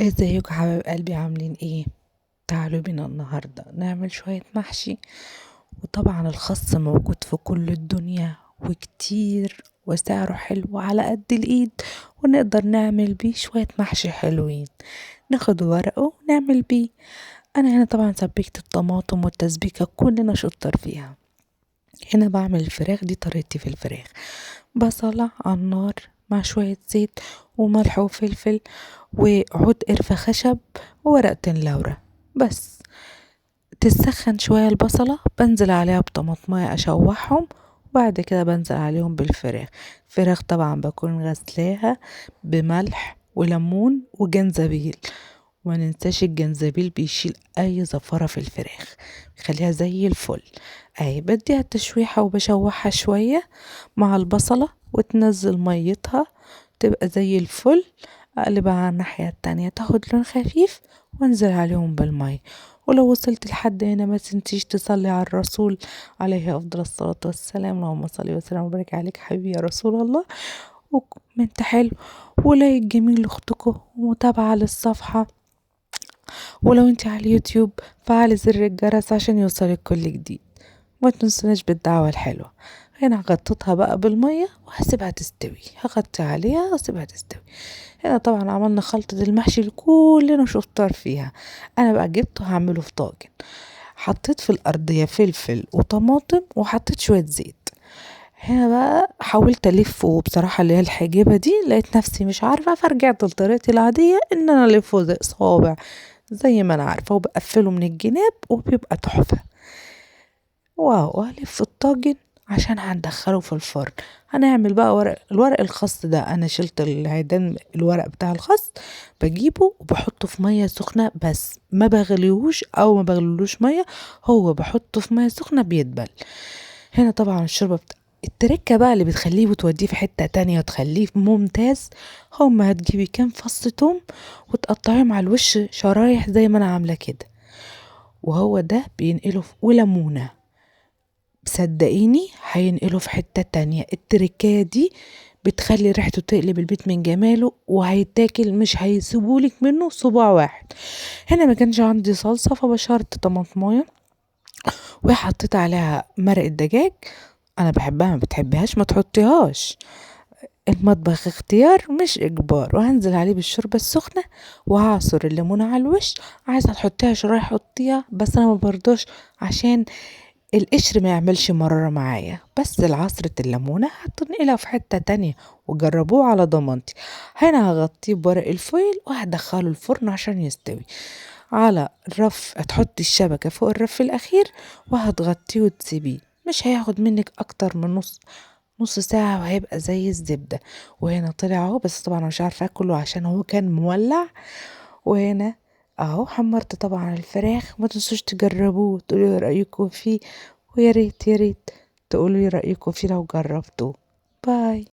ازيكم حبايب قلبي عاملين ايه؟ تعالوا بينا النهارده نعمل شوية محشي. وطبعا الخس موجود في كل الدنيا وكتير وسعره حلو على قد الايد، ونقدر نعمل بيه شوية محشي حلوين. ناخد ورقه ونعمل بيه. انا هنا طبعا سبكت الطماطم والتسبيكة كلنا شطر فيها. هنا بعمل الفراخ، دي طريقتي في الفراخ. بصلة على النار مع شوية زيت وملح وفلفل وعود قرفة خشب وورقتين لورا بس. تسخن شوية البصلة بنزل عليها بطماطمية أشوحهم، وبعد كده بنزل عليهم بالفراخ. الفراخ طبعا بكون غسلاها بملح وليمون وجنزبيل، وما ننساش الجنزبيل بيشيل اي زفرة في الفراخ، بيخليها زي الفل. اهي بديها تشويحة وبشوحها شوية مع البصلة وتنزل ميتها، تبقى زي الفل. اقلبها على الناحية التانية تاخد لون خفيف وانزل عليهم بالمية. ولو وصلت لحد هنا ما تنسيش تصلي على الرسول عليه افضل الصلاة والسلام. اللهم صل وسلم وبارك عليك حبيبي يا رسول الله. وكومنت حلو ولايك جميل لاختكم ومتابعة للصفحة. ولو انت على اليوتيوب فعلي زر الجرس عشان يوصلك كل جديد. ما تنسوناش بالدعوة الحلوة. هنا غطيتها بقى بالمية وهسيبها تستوي، هغطي عليها واسيبها تستوي. هنا طبعا عملنا خلطة المحشي اللي كلنا شطار فيها. انا بقى جبته هعمله في طاجن. حطيت في الارضية فلفل وطماطم وحطيت شوية زيت. هنا بقى حاولت الفه، وبصراحة اللي هي الحاجبة دي لقيت نفسي مش عارفة، فرجعت لطريقتي العادية ان انا الفه زي صوابع زي ما انا عارفة، وبقفله من الجناب وبيبقى تحفة. واو، هلف الطاجن عشان هندخله في الفرن. هنعمل بقى الورق الخاص ده، انا شلت العيدان الورق بتاع الخاص، بجيبه وبحطه في مية سخنة بس ما بغليهوش او ما بغلولوش مية، هو بحطه في مية سخنة بيدبل. هنا طبعا الشوربة التركة بقى اللي بتخليه وتوديه في حتة تانية وتخليه ممتاز. هما هتجيبي كام فص توم وتقطعيهم على الوش شرايح زي ما انا عاملة كده، وهو ده بينقله وليمونة. صدقيني هينقله في حتة تانية. التركية دي بتخلي ريحته تقلب البيت من جماله، وهيتاكل مش هيسيبولك منه صباع واحد. هنا ما كانش عندي صلصة فبشرت طماطمايه وحطيت عليها مرق الدجاج. انا بحبها، ما بتحبهاش ما تحطيهاش، المطبخ اختيار مش اجبار. وهنزل عليه بالشوربة السخنة وهعصر الليمونة على الوش. عايزة تحطيها شرايح حطيها، بس انا ما برضوش عشان القشر ما يعملش مرارة معايا. بس العصرة الليمونة هتنقلها في حتة تانية وجربوه على ضمانتي. هنا هغطيه بورق الفويل وهدخله الفرن عشان يستوي. على الرف هتحطي الشبكة فوق الرف الأخير وهتغطيه وتسيبيه، مش هياخد منك أكتر من نص ساعة وهيبقى زي الزبدة. وهنا طلع اهو، بس طبعا أنا مش عارفة اكله عشان هو كان مولع. وهنا اهو حمرت طبعا الفراخ. ما تنسوش تجربوه وتقولوا رأيكم فيه، ويا ريت يا ريت تقولوا لي رأيكم فيه لو جربتوه. باي.